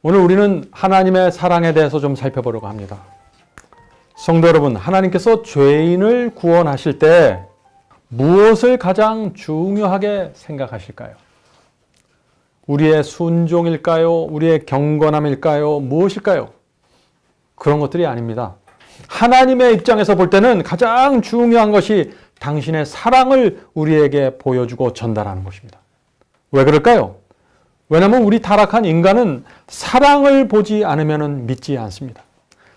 오늘 우리는 하나님의 사랑에 대해서 좀 살펴보려고 합니다. 성도 여러분, 하나님께서 죄인을 구원하실 때 무엇을 가장 중요하게 생각하실까요? 우리의 순종일까요? 우리의 경건함일까요? 무엇일까요? 그런 것들이 아닙니다. 하나님의 입장에서 볼 때는 가장 중요한 것이 당신의 사랑을 우리에게 보여주고 전달하는 것입니다. 왜 그럴까요? 왜냐하면 우리 타락한 인간은 사랑을 보지 않으면 믿지 않습니다.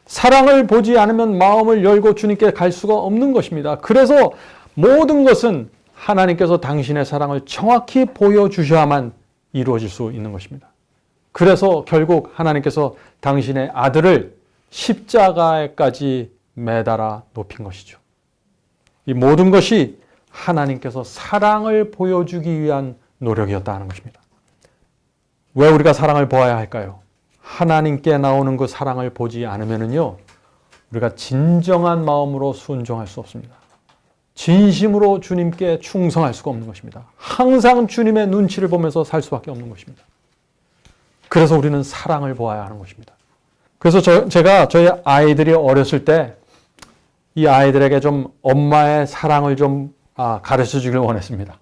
사랑을 보지 않으면 마음을 열고 주님께 갈 수가 없는 것입니다. 그래서 모든 것은 하나님께서 당신의 사랑을 정확히 보여주셔야만 이루어질 수 있는 것입니다. 그래서 결국 하나님께서 당신의 아들을 십자가에까지 매달아 높인 것이죠. 이 모든 것이 하나님께서 사랑을 보여주기 위한 노력이었다 하는 것입니다. 왜 우리가 사랑을 보아야 할까요? 하나님께 나오는 그 사랑을 보지 않으면요, 우리가 진정한 마음으로 순종할 수 없습니다. 진심으로 주님께 충성할 수가 없는 것입니다. 항상 주님의 눈치를 보면서 살 수밖에 없는 것입니다. 그래서 우리는 사랑을 보아야 하는 것입니다. 그래서 제가 저희 아이들이 어렸을 때 이 아이들에게 좀 엄마의 사랑을 좀 가르쳐 주길 원했습니다.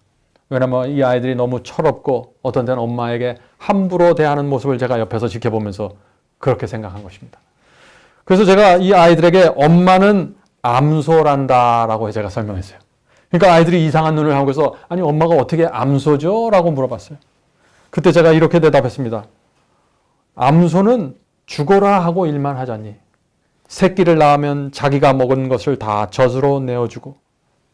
왜냐하면 이 아이들이 너무 철없고 어떤 때는 엄마에게 함부로 대하는 모습을 제가 옆에서 지켜보면서 그렇게 생각한 것입니다. 그래서 제가 이 아이들에게 엄마는 암소란다라고 제가 설명했어요. 그러니까 아이들이 이상한 눈을 하고서 아니 엄마가 어떻게 암소죠? 라고 물어봤어요. 그때 제가 이렇게 대답했습니다. 암소는 죽어라 하고 일만 하잖니. 새끼를 낳으면 자기가 먹은 것을 다 젖으로 내어주고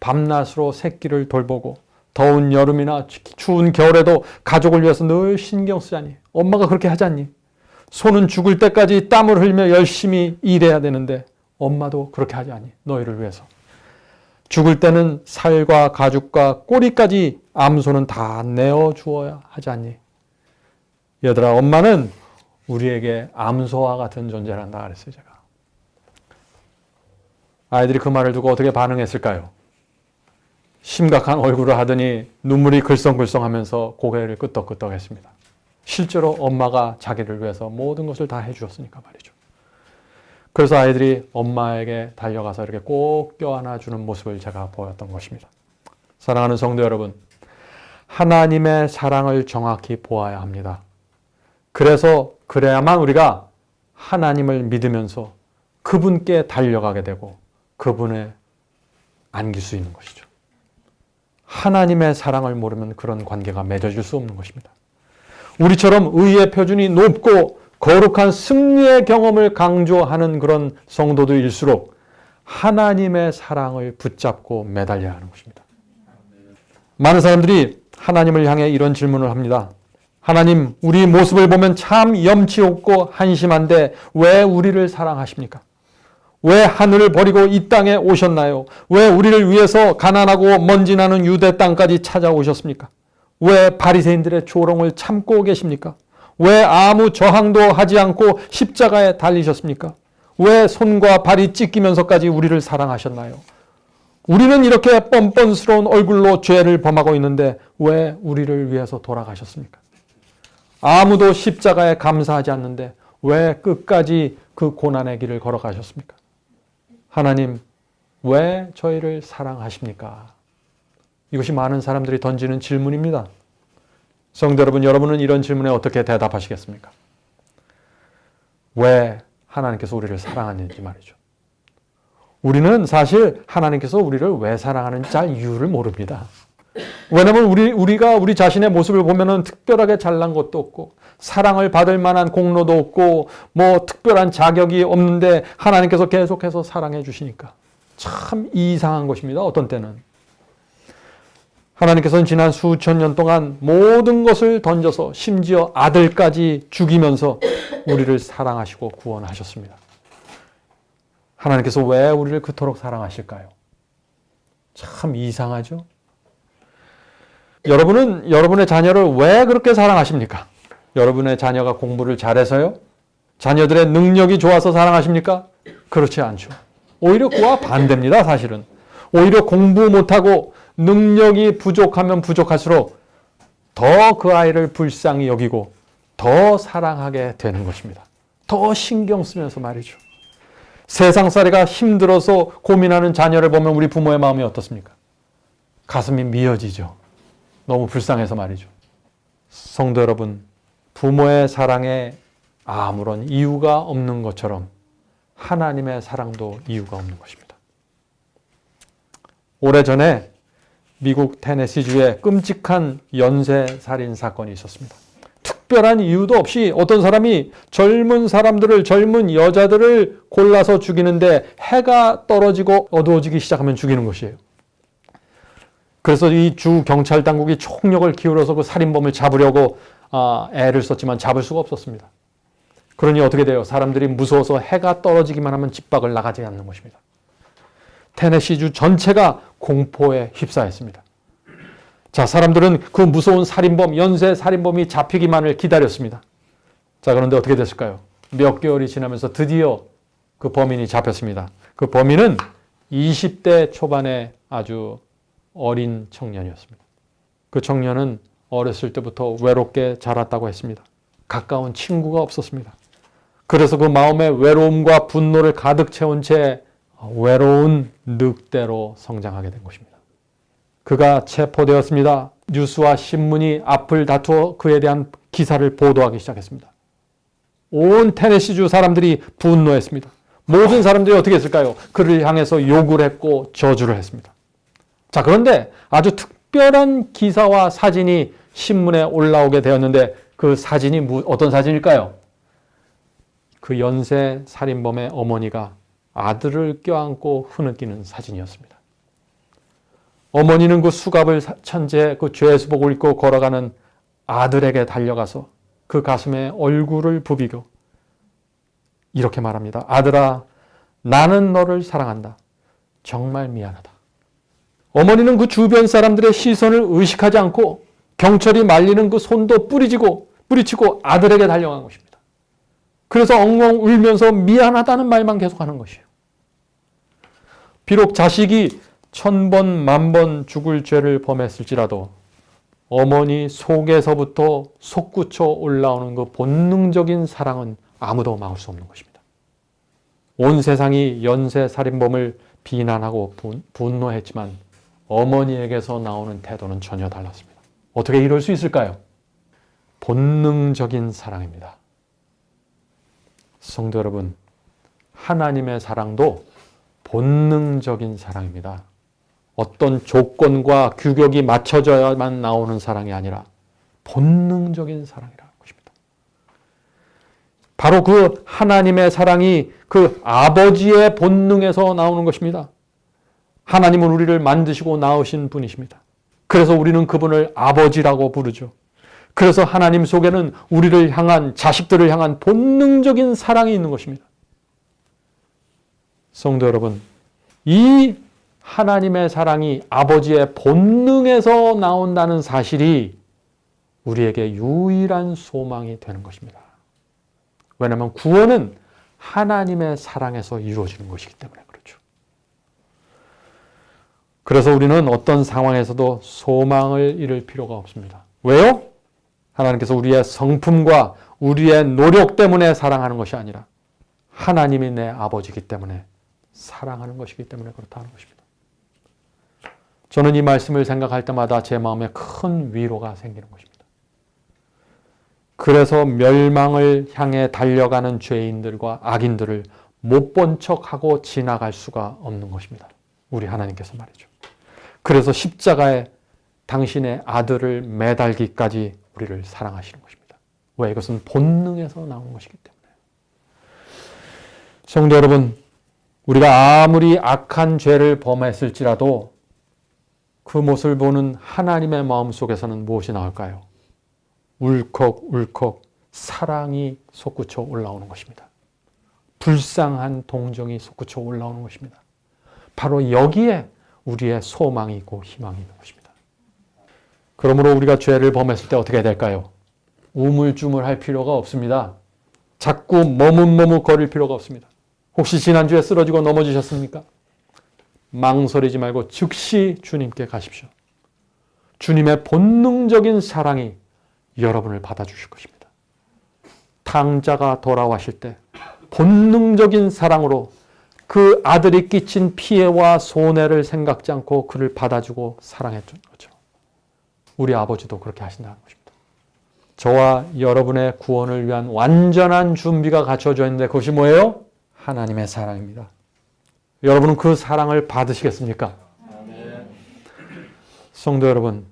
밤낮으로 새끼를 돌보고 더운 여름이나 추운 겨울에도 가족을 위해서 늘 신경 쓰자니. 엄마가 그렇게 하잖니. 소는 죽을 때까지 땀을 흘리며 열심히 일해야 되는데 엄마도 그렇게 하지 않니. 너희를 위해서. 죽을 때는 살과 가죽과 꼬리까지 암소는 다 내어주어야 하지 않니. 얘들아, 엄마는 우리에게 암소와 같은 존재란다 그랬어요, 제가. 아이들이 그 말을 듣고 어떻게 반응했을까요? 심각한 얼굴을 하더니 눈물이 글썽글썽하면서 고개를 끄덕끄덕 했습니다. 실제로 엄마가 자기를 위해서 모든 것을 다 해주었으니까 말이죠. 그래서 아이들이 엄마에게 달려가서 이렇게 꼭 껴안아주는 모습을 제가 보였던 것입니다. 사랑하는 성도 여러분, 하나님의 사랑을 정확히 보아야 합니다. 그래야만 우리가 하나님을 믿으면서 그분께 달려가게 되고 그분에 안길 수 있는 것이죠. 하나님의 사랑을 모르면 그런 관계가 맺어질 수 없는 것입니다. 우리처럼 의의 표준이 높고 거룩한 승리의 경험을 강조하는 그런 성도들일수록 하나님의 사랑을 붙잡고 매달려야 하는 것입니다. 많은 사람들이 하나님을 향해 이런 질문을 합니다. 하나님, 우리 모습을 보면 참 염치 없고 한심한데 왜 우리를 사랑하십니까? 왜 하늘을 버리고 이 땅에 오셨나요? 왜 우리를 위해서 가난하고 먼지 나는 유대 땅까지 찾아오셨습니까? 왜 바리새인들의 조롱을 참고 계십니까? 왜 아무 저항도 하지 않고 십자가에 달리셨습니까? 왜 손과 발이 찢기면서까지 우리를 사랑하셨나요? 우리는 이렇게 뻔뻔스러운 얼굴로 죄를 범하고 있는데 왜 우리를 위해서 돌아가셨습니까? 아무도 십자가에 감사하지 않는데 왜 끝까지 그 고난의 길을 걸어가셨습니까? 하나님, 왜 저희를 사랑하십니까? 이것이 많은 사람들이 던지는 질문입니다. 성도 여러분, 여러분은 이런 질문에 어떻게 대답하시겠습니까? 왜 하나님께서 우리를 사랑하는지 말이죠. 우리는 사실 하나님께서 우리를 왜 사랑하는지 잘 이유를 모릅니다. 왜냐하면 우리가 우리 자신의 모습을 보면은 특별하게 잘난 것도 없고 사랑을 받을 만한 공로도 없고 뭐 특별한 자격이 없는데 하나님께서 계속해서 사랑해 주시니까 참 이상한 것입니다. 어떤 때는 하나님께서는 지난 수천 년 동안 모든 것을 던져서 심지어 아들까지 죽이면서 우리를 사랑하시고 구원하셨습니다. 하나님께서 왜 우리를 그토록 사랑하실까요? 참 이상하죠? 여러분은 여러분의 자녀를 왜 그렇게 사랑하십니까? 여러분의 자녀가 공부를 잘해서요? 자녀들의 능력이 좋아서 사랑하십니까? 그렇지 않죠. 오히려 그와 반대입니다, 사실은. 오히려 공부 못하고 능력이 부족하면 부족할수록 더 그 아이를 불쌍히 여기고 더 사랑하게 되는 것입니다. 더 신경 쓰면서 말이죠. 세상살이가 힘들어서 고민하는 자녀를 보면 우리 부모의 마음이 어떻습니까? 가슴이 미어지죠. 너무 불쌍해서 말이죠. 성도 여러분, 부모의 사랑에 아무런 이유가 없는 것처럼 하나님의 사랑도 이유가 없는 것입니다. 오래전에 미국 테네시주에 끔찍한 연쇄살인 사건이 있었습니다. 특별한 이유도 없이 어떤 사람이 젊은 사람들을, 젊은 여자들을 골라서 죽이는데 해가 떨어지고 어두워지기 시작하면 죽이는 것이에요. 그래서 이 주 경찰 당국이 총력을 기울여서 그 살인범을 잡으려고 애를 썼지만 잡을 수가 없었습니다. 그러니 어떻게 돼요? 사람들이 무서워서 해가 떨어지기만 하면 집 밖을 나가지 않는 것입니다. 테네시주 전체가 공포에 휩싸였습니다. 자, 사람들은 그 무서운 살인범, 연쇄 살인범이 잡히기만을 기다렸습니다. 자, 그런데 어떻게 됐을까요? 몇 개월이 지나면서 드디어 그 범인이 잡혔습니다. 그 범인은 20대 초반의 아주 어린 청년이었습니다. 그 청년은 어렸을 때부터 외롭게 자랐다고 했습니다. 가까운 친구가 없었습니다. 그래서 그 마음에 외로움과 분노를 가득 채운 채 외로운 늑대로 성장하게 된 것입니다. 그가 체포되었습니다. 뉴스와 신문이 앞을 다투어 그에 대한 기사를 보도하기 시작했습니다. 온 테네시주 사람들이 분노했습니다. 모든 사람들이 어떻게 했을까요? 그를 향해서 욕을 했고 저주를 했습니다. 자, 그런데 아주 특별한 기사와 사진이 신문에 올라오게 되었는데 그 사진이 어떤 사진일까요? 그 연쇄 살인범의 어머니가 아들을 껴안고 흐느끼는 사진이었습니다. 어머니는 그 수갑을 찬 채 그 죄수복을 입고 걸어가는 아들에게 달려가서 그 가슴에 얼굴을 부비고 이렇게 말합니다. 아들아, 나는 너를 사랑한다. 정말 미안하다. 어머니는 그 주변 사람들의 시선을 의식하지 않고 경찰이 말리는 그 손도 뿌리치고 아들에게 달려간 것입니다. 그래서 엉엉 울면서 미안하다는 말만 계속하는 것이에요. 비록 자식이 1000번, 10,000번 죽을 죄를 범했을지라도 어머니 속에서부터 솟구쳐 올라오는 그 본능적인 사랑은 아무도 막을 수 없는 것입니다. 온 세상이 연쇄살인범을 비난하고 분노했지만 어머니에게서 나오는 태도는 전혀 달랐습니다. 어떻게 이럴 수 있을까요? 본능적인 사랑입니다. 성도 여러분, 하나님의 사랑도 본능적인 사랑입니다. 어떤 조건과 규격이 맞춰져야만 나오는 사랑이 아니라 본능적인 사랑이라는 것입니다. 바로 그 하나님의 사랑이 그 아버지의 본능에서 나오는 것입니다. 하나님은 우리를 만드시고 낳으신 분이십니다. 그래서 우리는 그분을 아버지라고 부르죠. 그래서 하나님 속에는 우리를 향한, 자식들을 향한 본능적인 사랑이 있는 것입니다. 성도 여러분, 이 하나님의 사랑이 아버지의 본능에서 나온다는 사실이 우리에게 유일한 소망이 되는 것입니다. 왜냐하면 구원은 하나님의 사랑에서 이루어지는 것이기 때문에 그렇죠. 그래서 우리는 어떤 상황에서도 소망을 잃을 필요가 없습니다. 왜요? 하나님께서 우리의 성품과 우리의 노력 때문에 사랑하는 것이 아니라 하나님이 내 아버지이기 때문에 사랑하는 것이기 때문에 그렇다는 것입니다. 저는 이 말씀을 생각할 때마다 제 마음에 큰 위로가 생기는 것입니다. 그래서 멸망을 향해 달려가는 죄인들과 악인들을 못 본 척하고 지나갈 수가 없는 것입니다. 우리 하나님께서 말이죠. 그래서 십자가에 당신의 아들을 매달기까지 우리를 사랑하시는 것입니다. 왜? 이것은 본능에서 나오는 것이기 때문에. 성도 여러분, 우리가 아무리 악한 죄를 범했을지라도 그 모습을 보는 하나님의 마음속에서는 무엇이 나올까요? 울컥울컥 사랑이 솟구쳐 올라오는 것입니다. 불쌍한 동정이 솟구쳐 올라오는 것입니다. 바로 여기에 우리의 소망이 있고 희망이 있는 것입니다. 그러므로 우리가 죄를 범했을 때 어떻게 해야 될까요? 우물쭈물할 필요가 없습니다. 자꾸 머뭇머뭇거릴 필요가 없습니다. 혹시 지난주에 쓰러지고 넘어지셨습니까? 망설이지 말고 즉시 주님께 가십시오. 주님의 본능적인 사랑이 여러분을 받아주실 것입니다. 탕자가 돌아왔을 때 본능적인 사랑으로 그 아들이 끼친 피해와 손해를 생각지 않고 그를 받아주고 사랑했던 거죠. 우리 아버지도 그렇게 하신다는 것입니다. 저와 여러분의 구원을 위한 완전한 준비가 갖춰져 있는데 그것이 뭐예요? 하나님의 사랑입니다. 여러분은 그 사랑을 받으시겠습니까? 성도 여러분,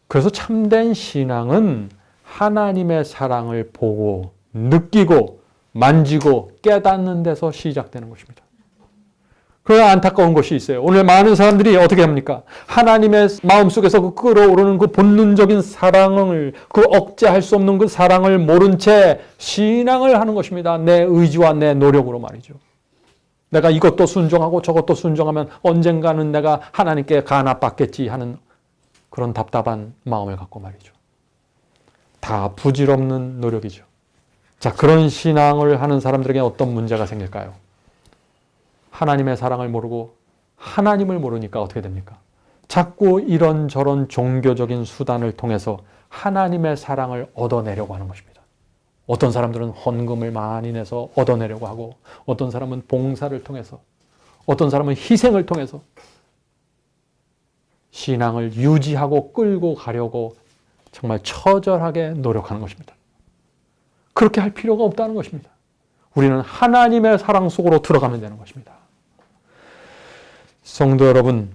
그래서 참된 신앙은 하나님의 사랑을 보고 느끼고 만지고 깨닫는 데서 시작되는 것입니다. 그러나 안타까운 것이 있어요. 오늘 많은 사람들이 어떻게 합니까? 하나님의 마음속에서 그 끓어오르는 그 본능적인 사랑을, 그 억제할 수 없는 그 사랑을 모른 채 신앙을 하는 것입니다. 내 의지와 내 노력으로 말이죠. 내가 이것도 순종하고 저것도 순종하면 언젠가는 내가 하나님께 간합받겠지 하는 그런 답답한 마음을 갖고 말이죠. 다 부질없는 노력이죠. 자, 그런 신앙을 하는 사람들에게 어떤 문제가 생길까요? 하나님의 사랑을 모르고 하나님을 모르니까 어떻게 됩니까? 자꾸 이런저런 종교적인 수단을 통해서 하나님의 사랑을 얻어내려고 하는 것입니다. 어떤 사람들은 헌금을 많이 내서 얻어내려고 하고, 어떤 사람은 봉사를 통해서, 어떤 사람은 희생을 통해서 신앙을 유지하고 끌고 가려고 정말 처절하게 노력하는 것입니다. 그렇게 할 필요가 없다는 것입니다. 우리는 하나님의 사랑 속으로 들어가면 되는 것입니다. 성도 여러분,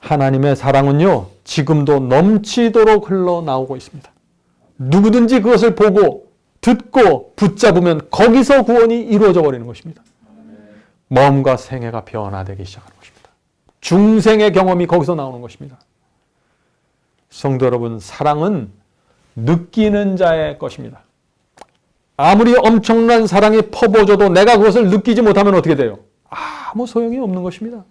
하나님의 사랑은요, 지금도 넘치도록 흘러나오고 있습니다. 누구든지 그것을 보고 듣고 붙잡으면 거기서 구원이 이루어져 버리는 것입니다. 마음과 생애가 변화되기 시작하는 것입니다. 중생의 경험이 거기서 나오는 것입니다. 성도 여러분, 사랑은 느끼는 자의 것입니다. 아무리 엄청난 사랑이 퍼부어져도 내가 그것을 느끼지 못하면 어떻게 돼요? 아무 소용이 없는 것입니다.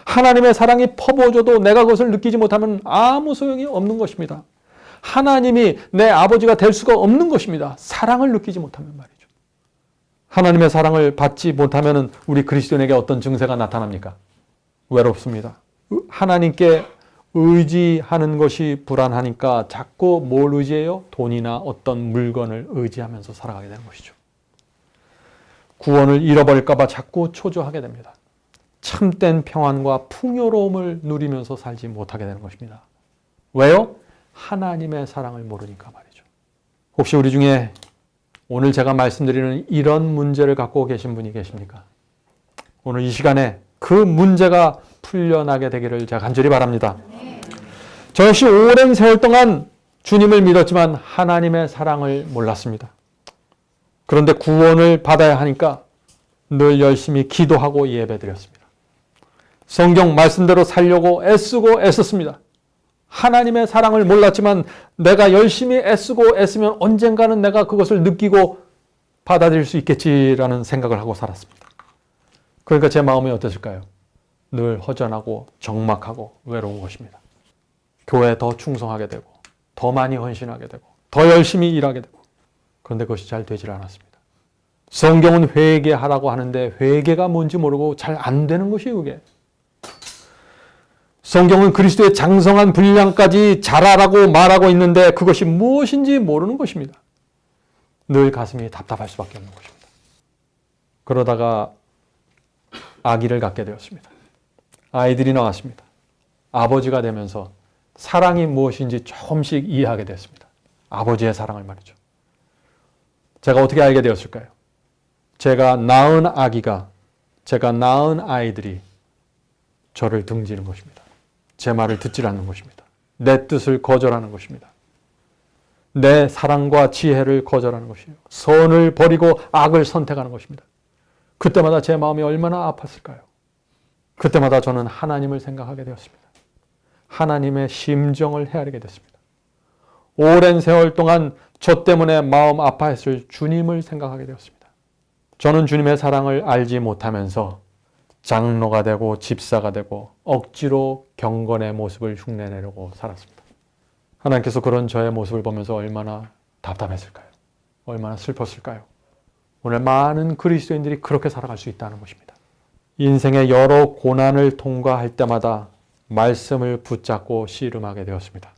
하나님의 사랑이 퍼부어져도 내가 그것을 느끼지 못하면 아무 소용이 없는 것입니다. 하나님이 내 아버지가 될 수가 없는 것입니다. 사랑을 느끼지 못하면 말이죠. 하나님의 사랑을 받지 못하면 우리 그리스도인에게 어떤 증세가 나타납니까? 외롭습니다. 하나님께 의지하는 것이 불안하니까 자꾸 뭘 의지해요? 돈이나 어떤 물건을 의지하면서 살아가게 되는 것이죠. 구원을 잃어버릴까 봐 자꾸 초조하게 됩니다. 참된 평안과 풍요로움을 누리면서 살지 못하게 되는 것입니다. 왜요? 하나님의 사랑을 모르니까 말이죠. 혹시 우리 중에 오늘 제가 말씀드리는 이런 문제를 갖고 계신 분이 계십니까? 오늘 이 시간에 그 문제가 풀려나게 되기를 제가 간절히 바랍니다. 저 역시 오랜 세월 동안 주님을 믿었지만 하나님의 사랑을 몰랐습니다. 그런데 구원을 받아야 하니까 늘 열심히 기도하고 예배드렸습니다. 성경 말씀대로 살려고 애쓰고 애썼습니다. 하나님의 사랑을 몰랐지만 내가 열심히 애쓰고 애쓰면 언젠가는 내가 그것을 느끼고 받아들일 수 있겠지라는 생각을 하고 살았습니다. 그러니까 제 마음이 어땠을까요? 늘 허전하고 적막하고 외로운 것입니다. 교회에 더 충성하게 되고 더 많이 헌신하게 되고 더 열심히 일하게 되고, 그런데 그것이 잘 되질 않았습니다. 성경은 회개하라고 하는데 회개가 뭔지 모르고 잘 안 되는 것이 그게. 성경은 그리스도의 장성한 분량까지 잘하라고 말하고 있는데 그것이 무엇인지 모르는 것입니다. 늘 가슴이 답답할 수밖에 없는 것입니다. 그러다가 아기를 갖게 되었습니다. 아이들이 나왔습니다. 아버지가 되면서 사랑이 무엇인지 조금씩 이해하게 됐습니다. 아버지의 사랑을 말이죠. 제가 어떻게 알게 되었을까요? 제가 낳은 아기가, 제가 낳은 아이들이 저를 등지는 것입니다. 제 말을 듣지 않는 것입니다. 내 뜻을 거절하는 것입니다. 내 사랑과 지혜를 거절하는 것이에요. 선을 버리고 악을 선택하는 것입니다. 그때마다 제 마음이 얼마나 아팠을까요? 그때마다 저는 하나님을 생각하게 되었습니다. 하나님의 심정을 헤아리게 됐습니다. 오랜 세월 동안 저 때문에 마음 아파했을 주님을 생각하게 되었습니다. 저는 주님의 사랑을 알지 못하면서 장로가 되고 집사가 되고 억지로 경건의 모습을 흉내내려고 살았습니다. 하나님께서 그런 저의 모습을 보면서 얼마나 답답했을까요? 얼마나 슬펐을까요? 오늘 많은 그리스도인들이 그렇게 살아갈 수 있다는 것입니다. 인생의 여러 고난을 통과할 때마다 말씀을 붙잡고 씨름하게 되었습니다.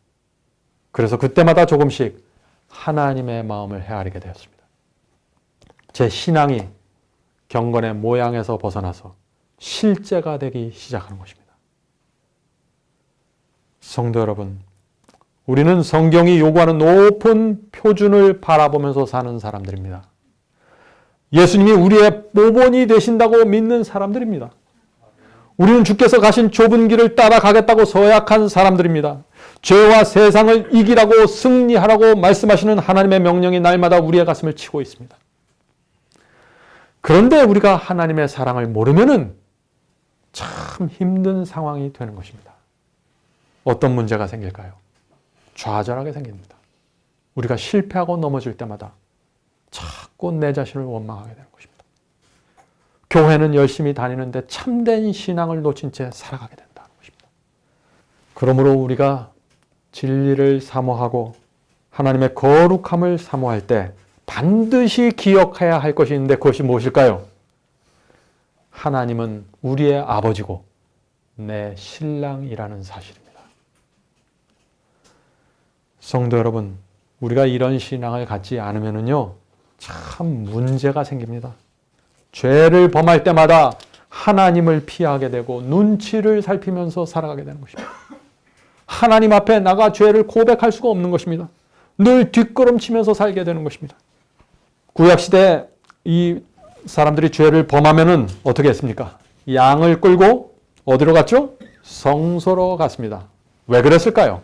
그래서 그때마다 조금씩 하나님의 마음을 헤아리게 되었습니다. 제 신앙이 경건의 모양에서 벗어나서 실제가 되기 시작하는 것입니다. 성도 여러분, 우리는 성경이 요구하는 높은 표준을 바라보면서 사는 사람들입니다. 예수님이 우리의 모본이 되신다고 믿는 사람들입니다. 우리는 주께서 가신 좁은 길을 따라가겠다고 서약한 사람들입니다. 죄와 세상을 이기라고 승리하라고 말씀하시는 하나님의 명령이 날마다 우리의 가슴을 치고 있습니다. 그런데 우리가 하나님의 사랑을 모르면은 참 힘든 상황이 되는 것입니다. 어떤 문제가 생길까요? 좌절하게 생깁니다. 우리가 실패하고 넘어질 때마다 자꾸 내 자신을 원망하게 되는 것입니다. 교회는 열심히 다니는데 참된 신앙을 놓친 채 살아가게 된다는 것입니다. 그러므로 우리가 진리를 사모하고 하나님의 거룩함을 사모할 때 반드시 기억해야 할 것이 있는데 그것이 무엇일까요? 하나님은 우리의 아버지고 내 신랑이라는 사실입니다. 성도 여러분, 우리가 이런 신앙을 갖지 않으면요, 참 문제가 생깁니다. 죄를 범할 때마다 하나님을 피하게 되고 눈치를 살피면서 살아가게 되는 것입니다. 하나님 앞에 나가 죄를 고백할 수가 없는 것입니다. 늘 뒷걸음치면서 살게 되는 것입니다. 구약시대에 이 사람들이 죄를 범하면은 어떻게 했습니까? 양을 끌고 어디로 갔죠? 성소로 갔습니다. 왜 그랬을까요?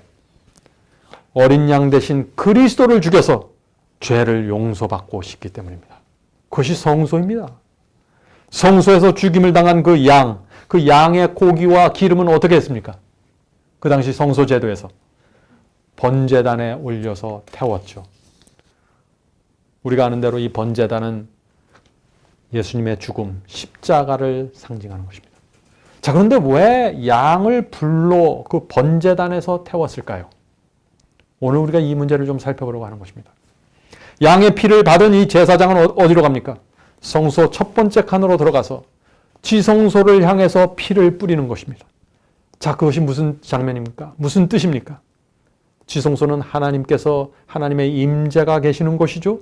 어린 양 대신 그리스도를 죽여서 죄를 용서받고 싶기 때문입니다. 그것이 성소입니다. 성소에서 죽임을 당한 그 양의 고기와 기름은 어떻게 했습니까? 그 당시 성소 제도에서 번제단에 올려서 태웠죠. 우리가 아는 대로 이 번제단은 예수님의 죽음, 십자가를 상징하는 것입니다. 자, 그런데 왜 양을 불로 그 번제단에서 태웠을까요? 오늘 우리가 이 문제를 좀 살펴보려고 하는 것입니다. 양의 피를 받은 이 제사장은 어디로 갑니까? 성소 첫 번째 칸으로 들어가서 지성소를 향해서 피를 뿌리는 것입니다. 자, 그것이 무슨 장면입니까? 무슨 뜻입니까? 지성소는 하나님께서 하나님의 임재가 계시는 곳이죠.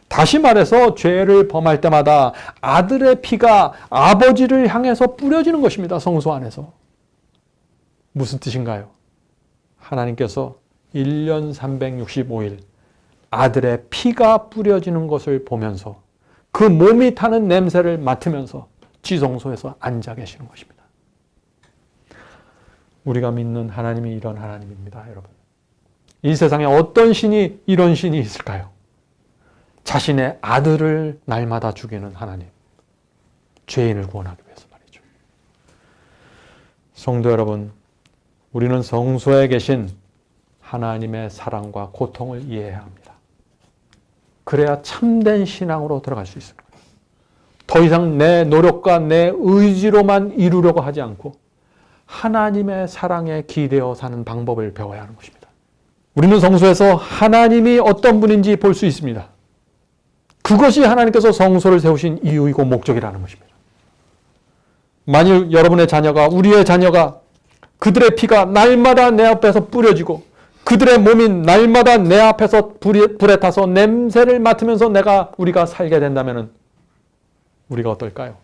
다시 말해서 죄를 범할 때마다 아들의 피가 아버지를 향해서 뿌려지는 것입니다. 성소 안에서. 무슨 뜻인가요? 하나님께서 1년 365일 아들의 피가 뿌려지는 것을 보면서 그 몸이 타는 냄새를 맡으면서 지성소에서 앉아 계시는 것입니다. 우리가 믿는 하나님이 이런 하나님입니다, 여러분. 이 세상에 어떤 신이 이런 신이 있을까요? 자신의 아들을 날마다 죽이는 하나님. 죄인을 구원하기 위해서 말이죠. 성도 여러분, 우리는 성소에 계신 하나님의 사랑과 고통을 이해해야 합니다. 그래야 참된 신앙으로 들어갈 수 있습니다. 더 이상 내 노력과 내 의지로만 이루려고 하지 않고 하나님의 사랑에 기대어 사는 방법을 배워야 하는 것입니다. 우리는 성소에서 하나님이 어떤 분인지 볼 수 있습니다. 그것이 하나님께서 성소를 세우신 이유이고 목적이라는 것입니다. 만일 여러분의 자녀가, 우리의 자녀가 그들의 피가 날마다 내 앞에서 뿌려지고 그들의 몸이 날마다 내 앞에서 불에 타서 냄새를 맡으면서 우리가 살게 된다면 우리가 어떨까요?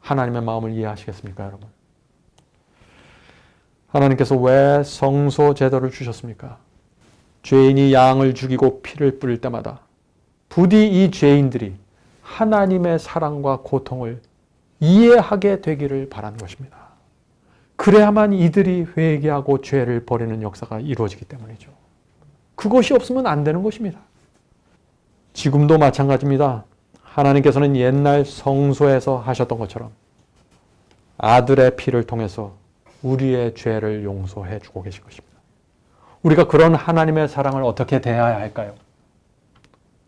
하나님의 마음을 이해하시겠습니까, 여러분? 하나님께서 왜 성소 제도를 주셨습니까? 죄인이 양을 죽이고 피를 뿌릴 때마다 부디 이 죄인들이 하나님의 사랑과 고통을 이해하게 되기를 바라는 것입니다. 그래야만 이들이 회개하고 죄를 버리는 역사가 이루어지기 때문이죠. 그것이 없으면 안 되는 것입니다. 지금도 마찬가지입니다. 하나님께서는 옛날 성소에서 하셨던 것처럼 아들의 피를 통해서 우리의 죄를 용서해 주고 계신 것입니다. 우리가 그런 하나님의 사랑을 어떻게 대해야 할까요?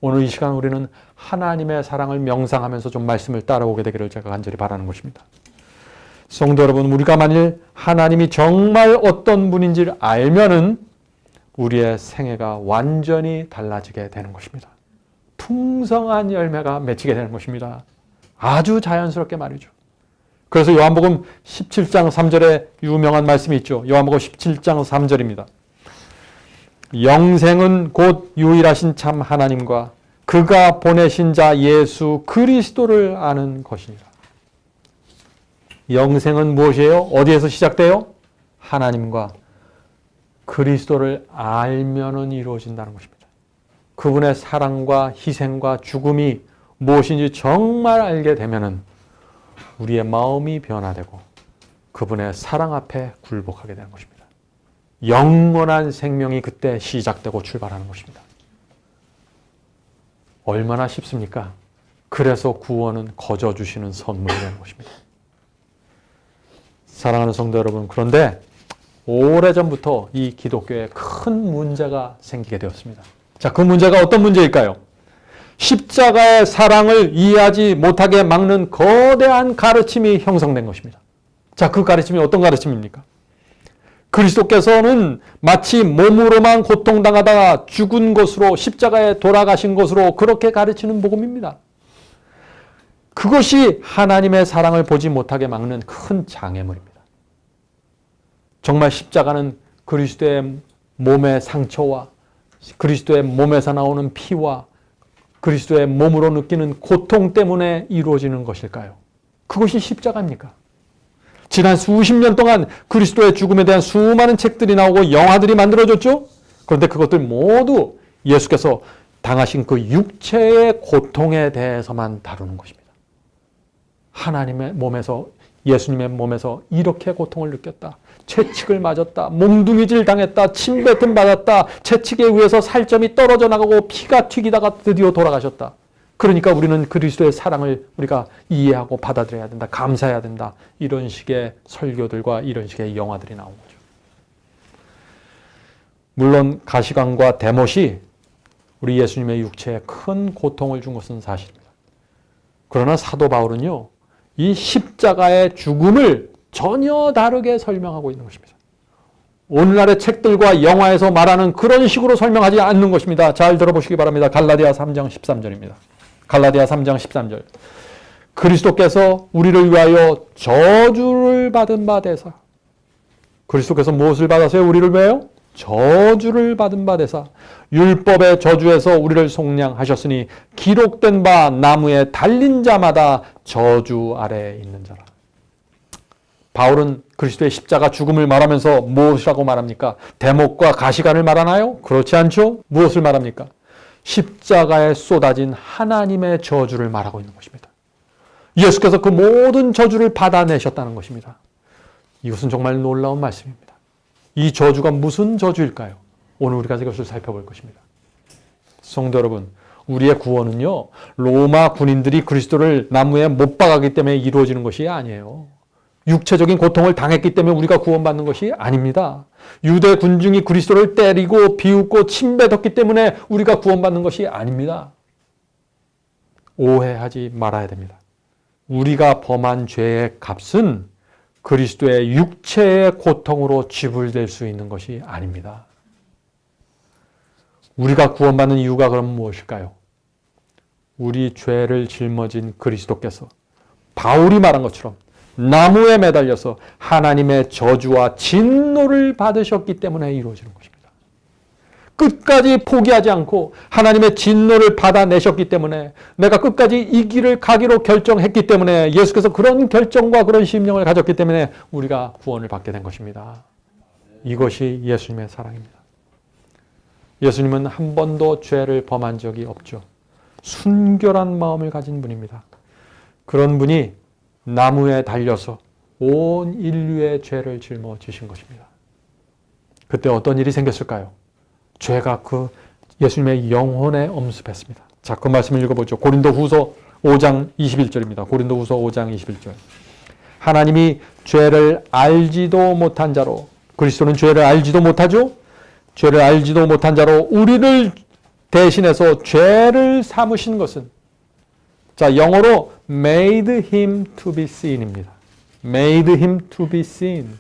오늘 이 시간 우리는 하나님의 사랑을 명상하면서 좀 말씀을 따라오게 되기를 제가 간절히 바라는 것입니다. 성도 여러분, 우리가 만일 하나님이 정말 어떤 분인지를 알면은 우리의 생애가 완전히 달라지게 되는 것입니다. 풍성한 열매가 맺히게 되는 것입니다. 아주 자연스럽게 말이죠. 그래서 요한복음 17장 3절에 유명한 말씀이 있죠. 요한복음 17장 3절입니다. 영생은 곧 유일하신 참 하나님과 그가 보내신 자 예수 그리스도를 아는 것이니라. 영생은 무엇이에요? 어디에서 시작돼요? 하나님과 그리스도를 알면은 이루어진다는 것입니다. 그분의 사랑과 희생과 죽음이 무엇인지 정말 알게 되면은 우리의 마음이 변화되고 그분의 사랑 앞에 굴복하게 되는 것입니다. 영원한 생명이 그때 시작되고 출발하는 것입니다. 얼마나 쉽습니까? 그래서 구원은 거저 주시는 선물이 되는 것입니다. 사랑하는 성도 여러분, 그런데 오래전부터 이 기독교에 큰 문제가 생기게 되었습니다. 자, 그 문제가 어떤 문제일까요? 십자가의 사랑을 이해하지 못하게 막는 거대한 가르침이 형성된 것입니다. 자, 그 가르침이 어떤 가르침입니까? 그리스도께서는 마치 몸으로만 고통당하다가 죽은 것으로 십자가에 돌아가신 것으로 그렇게 가르치는 복음입니다. 그것이 하나님의 사랑을 보지 못하게 막는 큰 장애물입니다. 정말 십자가는 그리스도의 몸의 상처와 그리스도의 몸에서 나오는 피와 그리스도의 몸으로 느끼는 고통 때문에 이루어지는 것일까요? 그것이 십자가입니까? 지난 수십 년 동안 그리스도의 죽음에 대한 수많은 책들이 나오고 영화들이 만들어졌죠? 그런데 그것들 모두 예수께서 당하신 그 육체의 고통에 대해서만 다루는 것입니다. 하나님의 몸에서, 예수님의 몸에서 이렇게 고통을 느꼈다. 채찍을 맞았다. 몽둥이질 당했다. 침뱉음 받았다. 채찍에 의해서 살점이 떨어져 나가고 피가 튀기다가 드디어 돌아가셨다. 그러니까 우리는 그리스도의 사랑을 우리가 이해하고 받아들여야 된다. 감사해야 된다. 이런 식의 설교들과 이런 식의 영화들이 나온 거죠. 물론 가시관과 대못이 우리 예수님의 육체에 큰 고통을 준 것은 사실입니다. 그러나 사도 바울은요, 이 십자가의 죽음을 전혀 다르게 설명하고 있는 것입니다. 오늘날의 책들과 영화에서 말하는 그런 식으로 설명하지 않는 것입니다. 잘 들어보시기 바랍니다. 갈라디아 3장 13절입니다. 갈라디아 3장 13절. 그리스도께서 우리를 위하여 저주를 받은 바 되사. 그리스도께서 무엇을 받았어요? 우리를 위하여? 저주를 받은 바 되사. 율법의 저주에서 우리를 속량하셨으니 기록된 바 나무에 달린 자마다 저주 아래에 있는 자라. 바울은 그리스도의 십자가 죽음을 말하면서 무엇이라고 말합니까? 대목과 가시관을 말하나요? 그렇지 않죠? 무엇을 말합니까? 십자가에 쏟아진 하나님의 저주를 말하고 있는 것입니다. 예수께서 그 모든 저주를 받아내셨다는 것입니다. 이것은 정말 놀라운 말씀입니다. 이 저주가 무슨 저주일까요? 오늘 우리가 이것을 살펴볼 것입니다. 성도 여러분, 우리의 구원은요, 로마 군인들이 그리스도를 나무에 못 박았기 때문에 이루어지는 것이 아니에요. 육체적인 고통을 당했기 때문에 우리가 구원받는 것이 아닙니다. 유대 군중이 그리스도를 때리고 비웃고 침뱉었기 때문에 우리가 구원받는 것이 아닙니다. 오해하지 말아야 됩니다. 우리가 범한 죄의 값은 그리스도의 육체의 고통으로 지불될 수 있는 것이 아닙니다. 우리가 구원받는 이유가 그럼 무엇일까요? 우리 죄를 짊어진 그리스도께서 바울이 말한 것처럼 나무에 매달려서 하나님의 저주와 진노를 받으셨기 때문에 이루어지는 것입니다. 끝까지 포기하지 않고 하나님의 진노를 받아내셨기 때문에 내가 끝까지 이 길을 가기로 결정했기 때문에 예수께서 그런 결정과 그런 심령을 가졌기 때문에 우리가 구원을 받게 된 것입니다. 이것이 예수님의 사랑입니다. 예수님은 한 번도 죄를 범한 적이 없죠. 순결한 마음을 가진 분입니다. 그런 분이 나무에 달려서 온 인류의 죄를 짊어지신 것입니다. 그때 어떤 일이 생겼을까요? 죄가 그 예수님의 영혼에 엄습했습니다. 자, 그 말씀을 읽어보죠. 고린도후서 5장 21절입니다. 고린도후서 5장 21절. 하나님이 죄를 알지도 못한 자로, 그리스도는 죄를 알지도 못하죠? 죄를 알지도 못한 자로 우리를 대신해서 죄를 삼으신 것은, 자, 영어로 made him to be sin입니다. made him to be sin.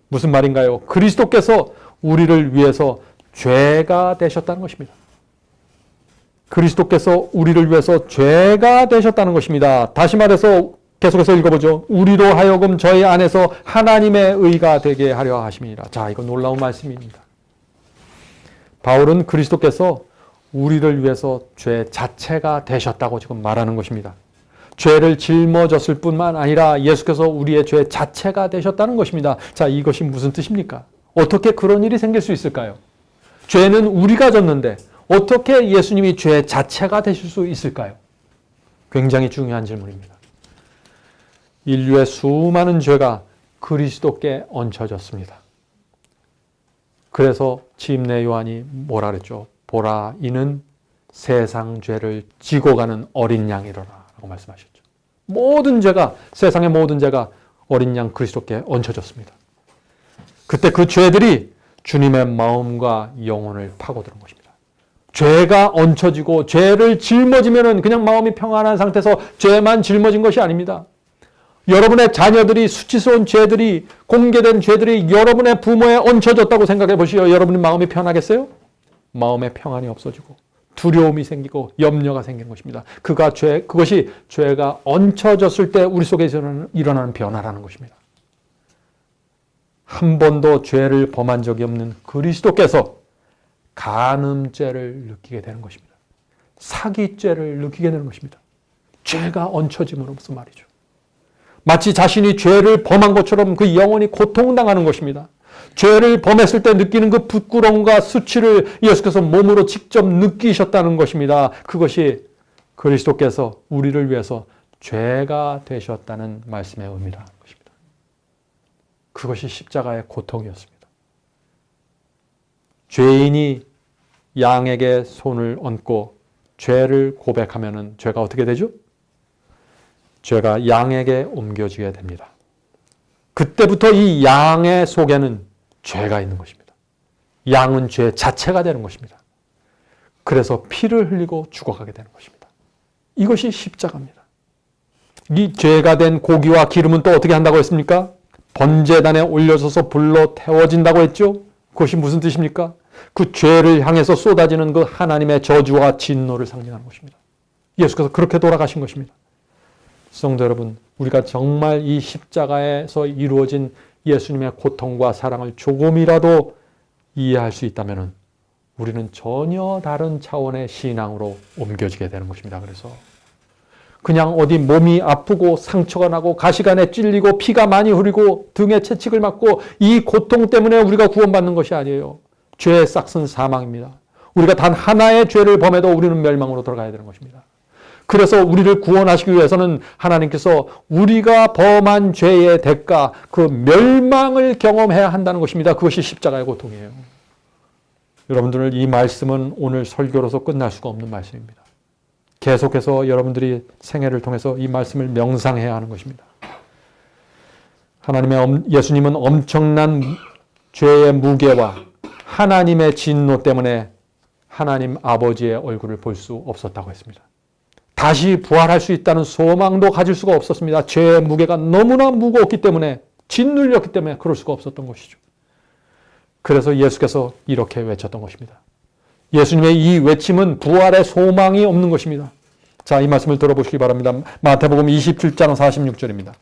무슨 말인가요? 그리스도께서 우리를 위해서 죄가 되셨다는 것입니다. 그리스도께서 우리를 위해서 죄가 되셨다는 것입니다. 다시 말해서 계속해서 읽어보죠. 우리로 하여금 저희 안에서 하나님의 의가 되게 하려 하심이니라. 자, 이건 놀라운 말씀입니다. 바울은 그리스도께서 우리를 위해서 죄 자체가 되셨다고 지금 말하는 것입니다. 죄를 짊어졌을 뿐만 아니라 예수께서 우리의 죄 자체가 되셨다는 것입니다. 자, 이것이 무슨 뜻입니까? 어떻게 그런 일이 생길 수 있을까요? 죄는 우리가 졌는데 어떻게 예수님이 죄 자체가 되실 수 있을까요? 굉장히 중요한 질문입니다. 인류의 수많은 죄가 그리스도께 얹혀졌습니다. 그래서 침례 요한이 뭐라 그랬죠? 보라, 이는 세상 죄를 지고 가는 어린 양이로라 라고 말씀하셨죠. 모든 죄가, 세상의 모든 죄가 어린 양 그리스도께 얹혀졌습니다. 그때 그 죄들이 주님의 마음과 영혼을 파고드는 것입니다. 죄가 얹혀지고 죄를 짊어지면은 그냥 마음이 평안한 상태에서 죄만 짊어진 것이 아닙니다. 여러분의 자녀들이 수치스러운 죄들이, 공개된 죄들이 여러분의 부모에 얹혀졌다고 생각해 보시오. 여러분의 마음이 편하겠어요? 마음에 평안이 없어지고 두려움이 생기고 염려가 생기는 것입니다. 그것이 죄가 얹혀졌을 때 우리 속에 일어나는 변화라는 것입니다. 한 번도 죄를 범한 적이 없는 그리스도께서 간음죄를 느끼게 되는 것입니다. 사기죄를 느끼게 되는 것입니다. 죄가 얹혀짐으로써 말이죠. 마치 자신이 죄를 범한 것처럼 그 영혼이 고통당하는 것입니다. 죄를 범했을 때 느끼는 그 부끄러움과 수치를 예수께서 몸으로 직접 느끼셨다는 것입니다. 그것이 그리스도께서 우리를 위해서 죄가 되셨다는 말씀의 의미라는 것입니다. 그것이 십자가의 고통이었습니다. 죄인이 양에게 손을 얹고 죄를 고백하면은 죄가 어떻게 되죠? 죄가 양에게 옮겨지게 됩니다. 그때부터 이 양의 속에는 죄가 있는 것입니다. 양은 죄 자체가 되는 것입니다. 그래서 피를 흘리고 죽어가게 되는 것입니다. 이것이 십자가입니다. 이 죄가 된 고기와 기름은 또 어떻게 한다고 했습니까? 번제단에 올려져서 불로 태워진다고 했죠? 그것이 무슨 뜻입니까? 그 죄를 향해서 쏟아지는 그 하나님의 저주와 진노를 상징하는 것입니다. 예수께서 그렇게 돌아가신 것입니다. 성도 여러분, 우리가 정말 이 십자가에서 이루어진 예수님의 고통과 사랑을 조금이라도 이해할 수 있다면 우리는 전혀 다른 차원의 신앙으로 옮겨지게 되는 것입니다. 그래서 그냥 어디 몸이 아프고 상처가 나고 가시관에 찔리고 피가 많이 흐르고 등에 채찍을 맞고 이 고통 때문에 우리가 구원받는 것이 아니에요. 죄의 싹은 사망입니다. 우리가 단 하나의 죄를 범해도 우리는 멸망으로 들어가야 되는 것입니다. 그래서 우리를 구원하시기 위해서는 하나님께서 우리가 범한 죄의 대가, 그 멸망을 경험해야 한다는 것입니다. 그것이 십자가의 고통이에요. 여러분들, 이 말씀은 오늘 설교로서 끝날 수가 없는 말씀입니다. 계속해서 여러분들이 생애를 통해서 이 말씀을 명상해야 하는 것입니다. 예수님은 엄청난 죄의 무게와 하나님의 진노 때문에 하나님 아버지의 얼굴을 볼 수 없었다고 했습니다. 다시 부활할 수 있다는 소망도 가질 수가 없었습니다. 죄의 무게가 너무나 무거웠기 때문에, 짓눌렸기 때문에 그럴 수가 없었던 것이죠. 그래서 예수께서 이렇게 외쳤던 것입니다. 예수님의 이 외침은 부활의 소망이 없는 것입니다. 자, 이 말씀을 들어보시기 바랍니다. 마태복음 27장 46절입니다.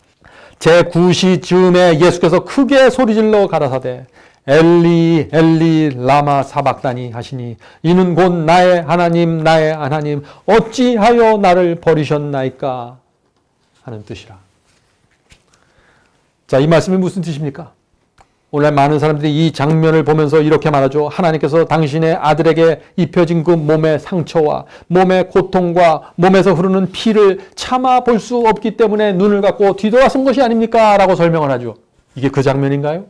제9시 즈음에 예수께서 크게 소리질러 가라사대 엘리 엘리 라마 사박다니 하시니 이는 곧 나의 하나님 어찌하여 나를 버리셨나이까 하는 뜻이라. 자, 이 말씀이 무슨 뜻입니까? 오늘 많은 사람들이 이 장면을 보면서 이렇게 말하죠. 하나님께서 당신의 아들에게 입혀진 그 몸의 상처와 몸의 고통과 몸에서 흐르는 피를 참아 볼 수 없기 때문에 눈을 감고 뒤돌아선 것이 아닙니까? 라고 설명을 하죠. 이게 그 장면인가요?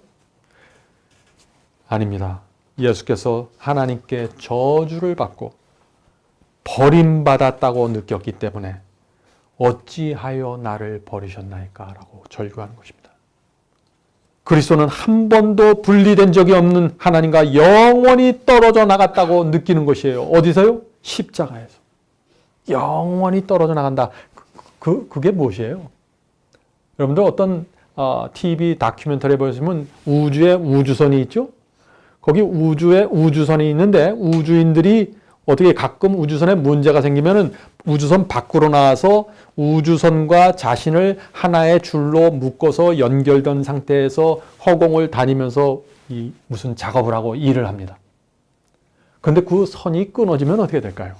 아닙니다. 예수께서 하나님께 저주를 받고 버림받았다고 느꼈기 때문에 어찌하여 나를 버리셨나이까? 라고 절규하는 것입니다. 그리스도는 한 번도 분리된 적이 없는 하나님과 영원히 떨어져 나갔다고 느끼는 것이에요. 어디서요? 십자가에서. 영원히 떨어져 나간다. 그게 무엇이에요? 여러분들 어떤 TV 다큐멘터리 보시면 우주에 우주선이 있죠? 거기 우주에 우주선이 있는데 우주인들이 어떻게 가끔 우주선에 문제가 생기면은 우주선 밖으로 나와서 우주선과 자신을 하나의 줄로 묶어서 연결된 상태에서 허공을 다니면서 무슨 작업을 하고 일을 합니다. 근데 그 선이 끊어지면 어떻게 될까요?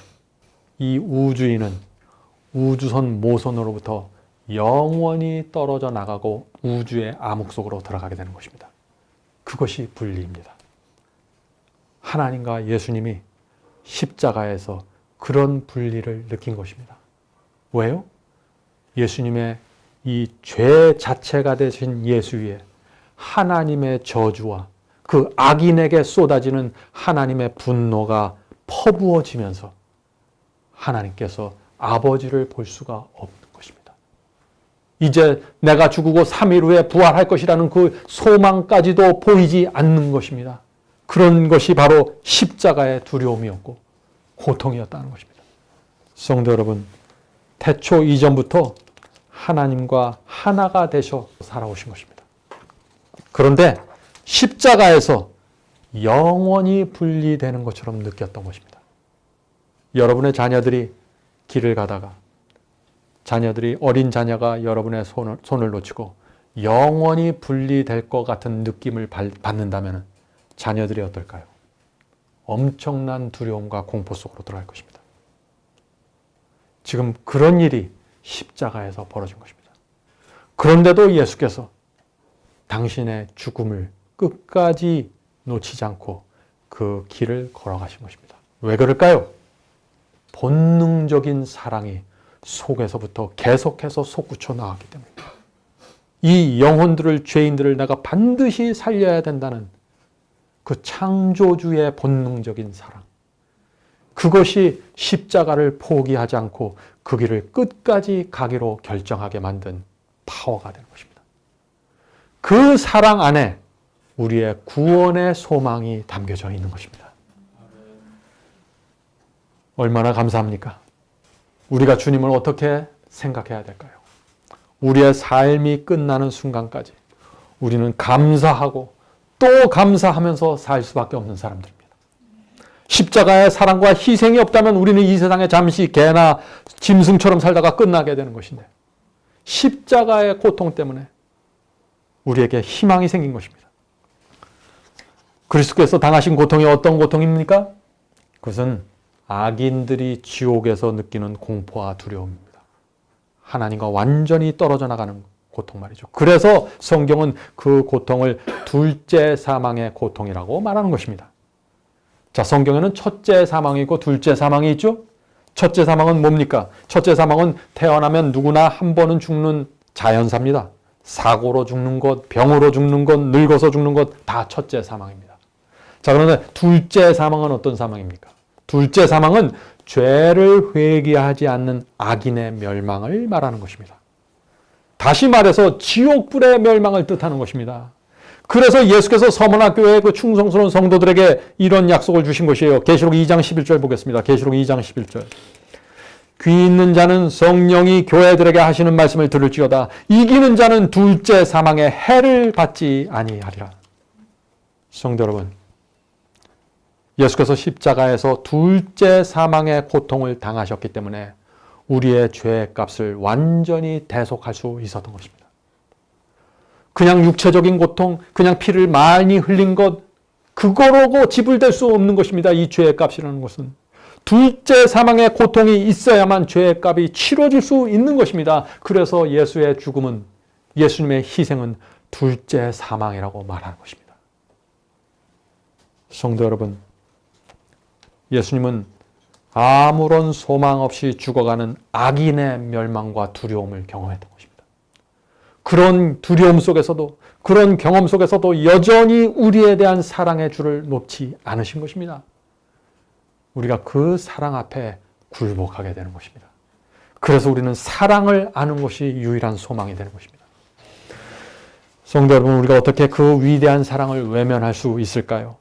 이 우주인은 우주선 모선으로부터 영원히 떨어져 나가고 우주의 암흑 속으로 들어가게 되는 것입니다. 그것이 분리입니다. 하나님과 예수님이 십자가에서 그런 분리를 느낀 것입니다. 왜요? 예수님의 이 죄 자체가 되신 예수 위에 하나님의 저주와 그 악인에게 쏟아지는 하나님의 분노가 퍼부어지면서 하나님께서 아버지를 볼 수가 없는 것입니다. 이제 내가 죽고 3일 후에 부활할 것이라는 그 소망까지도 보이지 않는 것입니다. 그런 것이 바로 십자가의 두려움이었고 고통이었다는 것입니다. 성도 여러분, 태초 이전부터 하나님과 하나가 되셔 살아오신 것입니다. 그런데 십자가에서 영원히 분리되는 것처럼 느꼈던 것입니다. 여러분의 자녀들이 길을 가다가 어린 자녀가 여러분의 손을 놓치고 영원히 분리될 것 같은 느낌을 받는다면 자녀들이 어떨까요? 엄청난 두려움과 공포 속으로 들어갈 것입니다. 지금 그런 일이 십자가에서 벌어진 것입니다. 그런데도 예수께서 당신의 죽음을 끝까지 놓치지 않고 그 길을 걸어가신 것입니다. 왜 그럴까요? 본능적인 사랑이 속에서부터 계속해서 솟구쳐 나왔기 때문입니다. 이 영혼들을, 죄인들을 내가 반드시 살려야 된다는 그 창조주의 본능적인 사랑, 그것이 십자가를 포기하지 않고 그 길을 끝까지 가기로 결정하게 만든 파워가 되는 것입니다. 그 사랑 안에 우리의 구원의 소망이 담겨져 있는 것입니다. 얼마나 감사합니까? 우리가 주님을 어떻게 생각해야 될까요? 우리의 삶이 끝나는 순간까지 우리는 감사하고 또 감사하면서 살 수밖에 없는 사람들입니다. 십자가의 사랑과 희생이 없다면 우리는 이 세상에 잠시 개나 짐승처럼 살다가 끝나게 되는 것인데, 십자가의 고통 때문에 우리에게 희망이 생긴 것입니다. 그리스도께서 당하신 고통이 어떤 고통입니까? 그것은 악인들이 지옥에서 느끼는 공포와 두려움입니다. 하나님과 완전히 떨어져 나가는 고통 말이죠. 그래서 성경은 그 고통을 둘째 사망의 고통이라고 말하는 것입니다. 자, 성경에는 첫째 사망이 있고 둘째 사망이 있죠? 첫째 사망은 뭡니까? 첫째 사망은 태어나면 누구나 한 번은 죽는 자연사입니다. 사고로 죽는 것, 병으로 죽는 것, 늙어서 죽는 것, 다 첫째 사망입니다. 자, 그런데 둘째 사망은 어떤 사망입니까? 둘째 사망은 죄를 회개하지 않는 악인의 멸망을 말하는 것입니다. 다시 말해서 지옥불의 멸망을 뜻하는 것입니다. 그래서 예수께서 서문학교의 그 충성스러운 성도들에게 이런 약속을 주신 것이에요. 계시록 2장 11절 보겠습니다. 계시록 2장 11절. 귀 있는 자는 성령이 교회들에게 하시는 말씀을 들을지어다. 이기는 자는 둘째 사망의 해를 받지 아니하리라. 성도 여러분, 예수께서 십자가에서 둘째 사망의 고통을 당하셨기 때문에 우리의 죄의 값을 완전히 대속할 수 있었던 것입니다. 그냥 육체적인 고통, 그냥 피를 많이 흘린 것, 그거로고 지불될 수 없는 것입니다. 이 죄의 값이라는 것은. 둘째 사망의 고통이 있어야만 죄의 값이 치러질 수 있는 것입니다. 그래서 예수의 죽음은, 예수님의 희생은 둘째 사망이라고 말하는 것입니다. 성도 여러분, 예수님은 아무런 소망 없이 죽어가는 악인의 멸망과 두려움을 경험했던 것입니다. 그런 두려움 속에서도, 그런 경험 속에서도 여전히 우리에 대한 사랑의 줄을 놓지 않으신 것입니다. 우리가 그 사랑 앞에 굴복하게 되는 것입니다. 그래서 우리는 사랑을 아는 것이 유일한 소망이 되는 것입니다. 성도 여러분, 우리가 어떻게 그 위대한 사랑을 외면할 수 있을까요?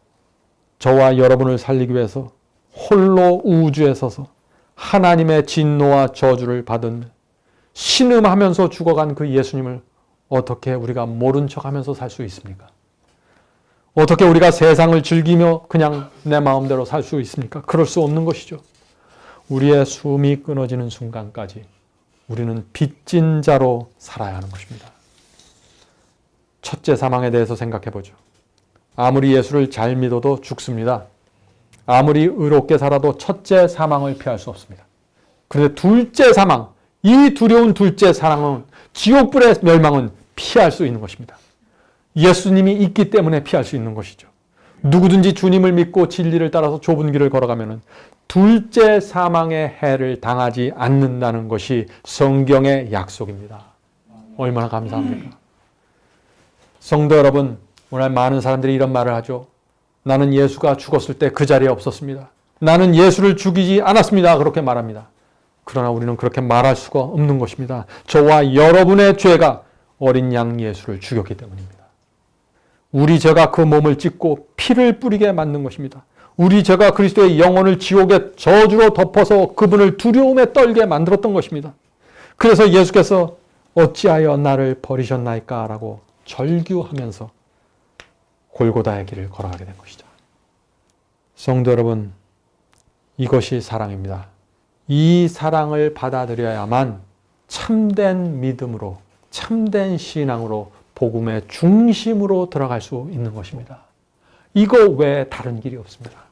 저와 여러분을 살리기 위해서 홀로 우주에 서서 하나님의 진노와 저주를 받은 신음하면서 죽어간 그 예수님을 어떻게 우리가 모른 척하면서 살 수 있습니까? 어떻게 우리가 세상을 즐기며 그냥 내 마음대로 살 수 있습니까? 그럴 수 없는 것이죠. 우리의 숨이 끊어지는 순간까지 우리는 빚진 자로 살아야 하는 것입니다. 첫째 사망에 대해서 생각해 보죠. 아무리 예수를 잘 믿어도 죽습니다. 아무리 의롭게 살아도 첫째 사망을 피할 수 없습니다. 그런데 둘째 사망, 이 두려운 둘째 사망은, 지옥불의 멸망은 피할 수 있는 것입니다. 예수님이 있기 때문에 피할 수 있는 것이죠. 누구든지 주님을 믿고 진리를 따라서 좁은 길을 걸어가면 둘째 사망의 해를 당하지 않는다는 것이 성경의 약속입니다. 얼마나 감사합니까? 성도 여러분, 오늘 많은 사람들이 이런 말을 하죠. 나는 예수가 죽었을 때 그 자리에 없었습니다. 나는 예수를 죽이지 않았습니다. 그렇게 말합니다. 그러나 우리는 그렇게 말할 수가 없는 것입니다. 저와 여러분의 죄가 어린 양 예수를 죽였기 때문입니다. 우리 죄가 그 몸을 찢고 피를 뿌리게 만든 것입니다. 우리 죄가 그리스도의 영혼을 지옥의 저주로 덮어서 그분을 두려움에 떨게 만들었던 것입니다. 그래서 예수께서 어찌하여 나를 버리셨나이까 라고 절규하면서 골고다의 길을 걸어가게 된 것이죠. 성도 여러분, 이것이 사랑입니다. 이 사랑을 받아들여야만 참된 믿음으로, 참된 신앙으로 복음의 중심으로 들어갈 수 있는 것입니다. 이거 외에 다른 길이 없습니다.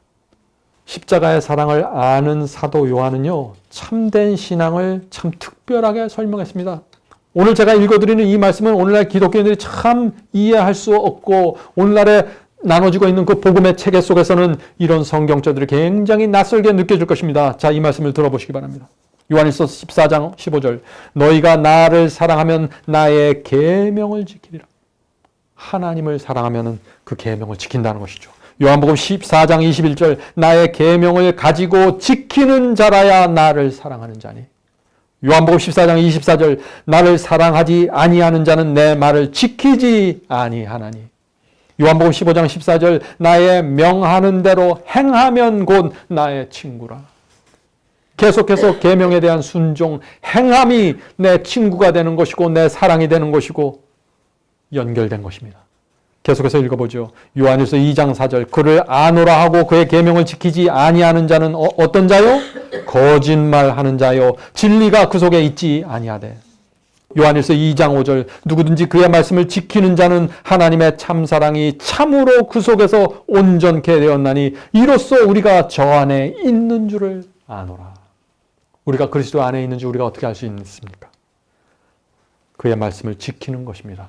십자가의 사랑을 아는 사도 요한은요, 참된 신앙을 참 특별하게 설명했습니다. 오늘 제가 읽어드리는 이 말씀은 오늘날 기독교인들이 참 이해할 수 없고 오늘날에 나눠지고 있는 그 복음의 체계 속에서는 이런 성경절들이 굉장히 낯설게 느껴질 것입니다. 자, 이 말씀을 들어보시기 바랍니다. 요한일서 14장 15절, 너희가 나를 사랑하면 나의 계명을 지키리라. 하나님을 사랑하면 그 계명을 지킨다는 것이죠. 요한복음 14장 21절, 나의 계명을 가지고 지키는 자라야 나를 사랑하는 자니. 요한복음 14장 24절, 나를 사랑하지 아니하는 자는 내 말을 지키지 아니하나니. 요한복음 15장 14절, 나의 명하는 대로 행하면 곧 나의 친구라. 계속해서 계명에 대한 순종, 행함이 내 친구가 되는 것이고 내 사랑이 되는 것이고 연결된 것입니다. 계속해서 읽어보죠. 요한일서 2장 4절, 그를 아노라 하고 그의 계명을 지키지 아니하는 자는 어떤 자요? 거짓말하는 자요, 진리가 그 속에 있지 아니하되. 요한일서 2장 5절, 누구든지 그의 말씀을 지키는 자는 하나님의 참사랑이 참으로 그 속에서 온전케 되었나니 이로써 우리가 저 안에 있는 줄을 아노라. 우리가 그리스도 안에 있는 줄 우리가 어떻게 알 수 있습니까? 그의 말씀을 지키는 것입니다.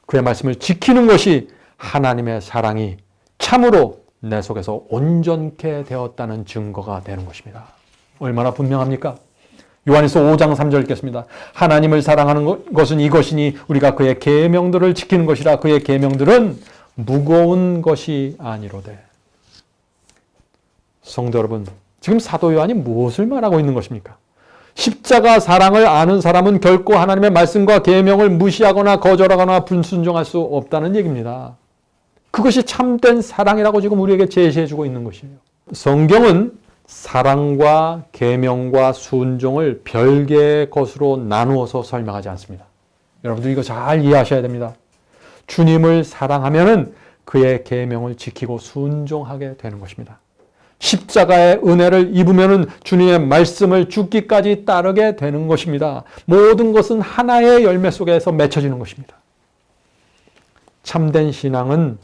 그의 말씀을 지키는 것이 하나님의 사랑이 참으로 내 속에서 온전케 되었다는 증거가 되는 것입니다. 얼마나 분명합니까? 요한일서 5장 3절 읽겠습니다. 하나님을 사랑하는 것은 이것이니 우리가 그의 계명들을 지키는 것이라. 그의 계명들은 무거운 것이 아니로되. 성도 여러분, 지금 사도 요한이 무엇을 말하고 있는 것입니까? 십자가 사랑을 아는 사람은 결코 하나님의 말씀과 계명을 무시하거나 거절하거나 불순종할 수 없다는 얘기입니다. 그것이 참된 사랑이라고 지금 우리에게 제시해주고 있는 것이에요. 성경은 사랑과 계명과 순종을 별개의 것으로 나누어서 설명하지 않습니다. 여러분들 이거 잘 이해하셔야 됩니다. 주님을 사랑하면은 그의 계명을 지키고 순종하게 되는 것입니다. 십자가의 은혜를 입으면은 주님의 말씀을 죽기까지 따르게 되는 것입니다. 모든 것은 하나의 열매 속에서 맺혀지는 것입니다. 참된 신앙은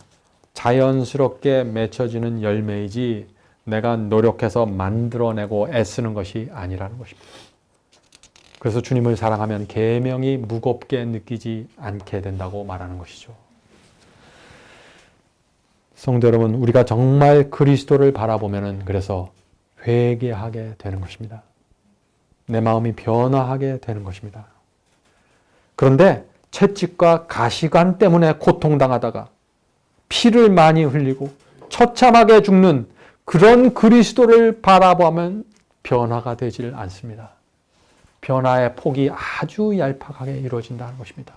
자연스럽게 맺혀지는 열매이지 내가 노력해서 만들어내고 애쓰는 것이 아니라는 것입니다. 그래서 주님을 사랑하면 계명이 무겁게 느끼지 않게 된다고 말하는 것이죠. 성도 여러분, 우리가 정말 그리스도를 바라보면은 그래서 회개하게 되는 것입니다. 내 마음이 변화하게 되는 것입니다. 그런데 채찍과 가시관 때문에 고통당하다가 피를 많이 흘리고 처참하게 죽는 그런 그리스도를 바라보면 변화가 되질 않습니다. 변화의 폭이 아주 얄팍하게 이루어진다는 것입니다.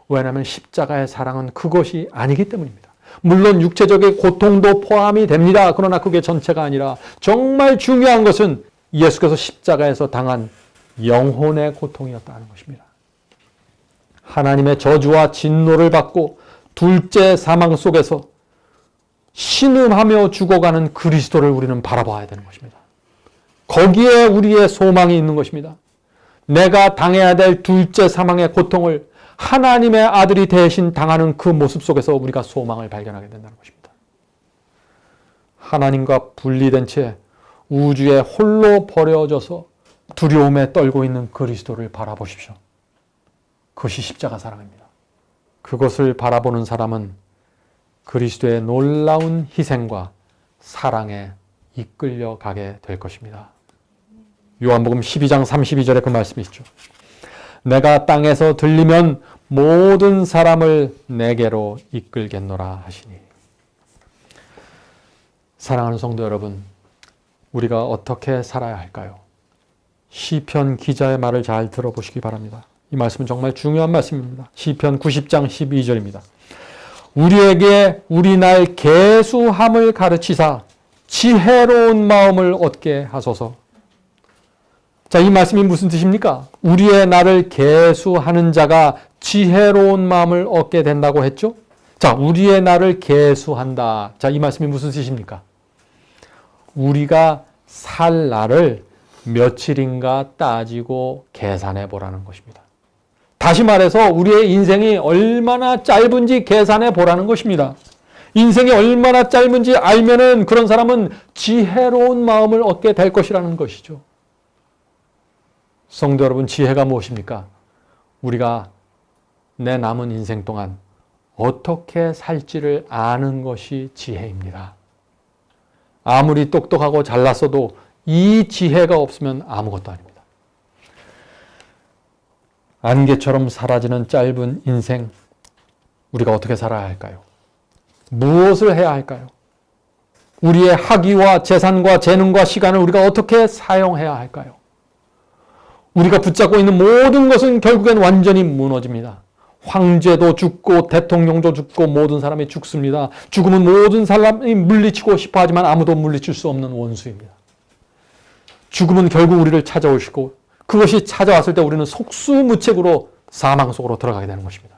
왜냐하면 십자가의 사랑은 그것이 아니기 때문입니다. 물론 육체적인 고통도 포함이 됩니다. 그러나 그게 전체가 아니라 정말 중요한 것은 예수께서 십자가에서 당한 영혼의 고통이었다는 것입니다. 하나님의 저주와 진노를 받고 둘째 사망 속에서 신음하며 죽어가는 그리스도를 우리는 바라봐야 되는 것입니다. 거기에 우리의 소망이 있는 것입니다. 내가 당해야 될 둘째 사망의 고통을 하나님의 아들이 대신 당하는 그 모습 속에서 우리가 소망을 발견하게 된다는 것입니다. 하나님과 분리된 채 우주에 홀로 버려져서 두려움에 떨고 있는 그리스도를 바라보십시오. 그것이 십자가 사랑입니다. 그것을 바라보는 사람은 그리스도의 놀라운 희생과 사랑에 이끌려가게 될 것입니다. 요한복음 12장 32절에 그 말씀이 있죠. 내가 땅에서 들리면 모든 사람을 내게로 이끌겠노라 하시니. 사랑하는 성도 여러분, 우리가 어떻게 살아야 할까요? 시편 기자의 말을 잘 들어보시기 바랍니다. 이 말씀은 정말 중요한 말씀입니다. 시편 90장 12절입니다. 우리에게 우리 날 계수함을 가르치사 지혜로운 마음을 얻게 하소서. 자, 이 말씀이 무슨 뜻입니까? 우리의 나를 계수하는 자가 지혜로운 마음을 얻게 된다고 했죠? 자, 우리의 나를 계수한다. 자, 이 말씀이 무슨 뜻입니까? 우리가 살 날을 며칠인가 따지고 계산해 보라는 것입니다. 다시 말해서 우리의 인생이 얼마나 짧은지 계산해 보라는 것입니다. 인생이 얼마나 짧은지 알면은 그런 사람은 지혜로운 마음을 얻게 될 것이라는 것이죠. 성도 여러분, 지혜가 무엇입니까? 우리가 내 남은 인생 동안 어떻게 살지를 아는 것이 지혜입니다. 아무리 똑똑하고 잘났어도 이 지혜가 없으면 아무것도 아닙니다. 안개처럼 사라지는 짧은 인생, 우리가 어떻게 살아야 할까요? 무엇을 해야 할까요? 우리의 학위와 재산과 재능과 시간을 우리가 어떻게 사용해야 할까요? 우리가 붙잡고 있는 모든 것은 결국엔 완전히 무너집니다. 황제도 죽고 대통령도 죽고 모든 사람이 죽습니다. 죽음은 모든 사람이 물리치고 싶어 하지만 아무도 물리칠 수 없는 원수입니다. 죽음은 결국 우리를 찾아오시고 그것이 찾아왔을 때 우리는 속수무책으로 사망 속으로 들어가게 되는 것입니다.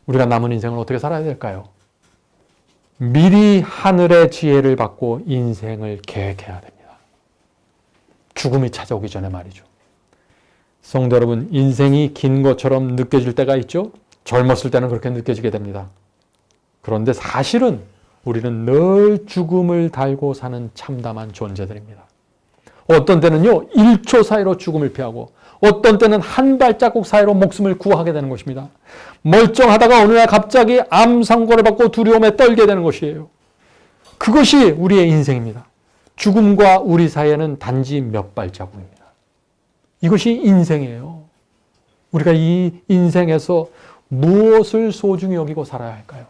우리가 남은 인생을 어떻게 살아야 될까요? 미리 하늘의 지혜를 받고 인생을 계획해야 됩니다. 죽음이 찾아오기 전에 말이죠. 성도 여러분, 인생이 긴 것처럼 느껴질 때가 있죠? 젊었을 때는 그렇게 느껴지게 됩니다. 그런데 사실은 우리는 늘 죽음을 달고 사는 참담한 존재들입니다. 어떤 때는요, 1초 사이로 죽음을 피하고 어떤 때는 한 발자국 사이로 목숨을 구하게 되는 것입니다. 멀쩡하다가 어느 날 갑자기 암 상고를 받고 두려움에 떨게 되는 것이에요. 그것이 우리의 인생입니다. 죽음과 우리 사이에는 단지 몇 발자국입니다. 이것이 인생이에요. 우리가 이 인생에서 무엇을 소중히 여기고 살아야 할까요?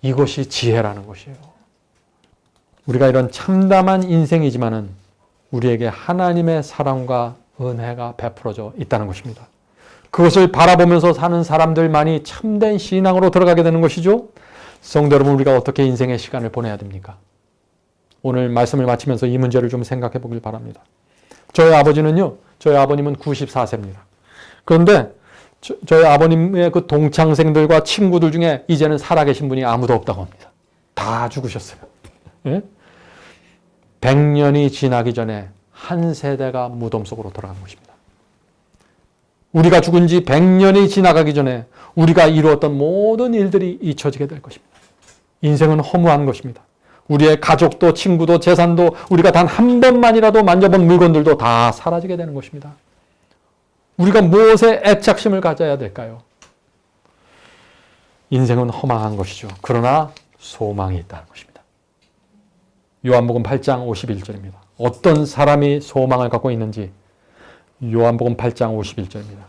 이것이 지혜라는 것이에요. 우리가 이런 참담한 인생이지만은 우리에게 하나님의 사랑과 은혜가 베풀어져 있다는 것입니다. 그것을 바라보면서 사는 사람들만이 참된 신앙으로 들어가게 되는 것이죠. 성도 여러분, 우리가 어떻게 인생의 시간을 보내야 됩니까? 오늘 말씀을 마치면서 이 문제를 좀 생각해 보길 바랍니다. 저희 아버님은 94세입니다. 그런데 저희 아버님의 그 동창생들과 친구들 중에 이제는 살아계신 분이 아무도 없다고 합니다. 다 죽으셨어요. 예? 100년이 지나기 전에 한 세대가 무덤 속으로 들어간 것입니다. 우리가 죽은 지 100년이 지나가기 전에 우리가 이루었던 모든 일들이 잊혀지게 될 것입니다. 인생은 허무한 것입니다. 우리의 가족도 친구도 재산도 우리가 단 한 번만이라도 만져본 물건들도 다 사라지게 되는 것입니다. 우리가 무엇에 애착심을 가져야 될까요? 인생은 허망한 것이죠. 그러나 소망이 있다는 것입니다. 요한복음 8장 51절입니다. 어떤 사람이 소망을 갖고 있는지 요한복음 8장 51절입니다.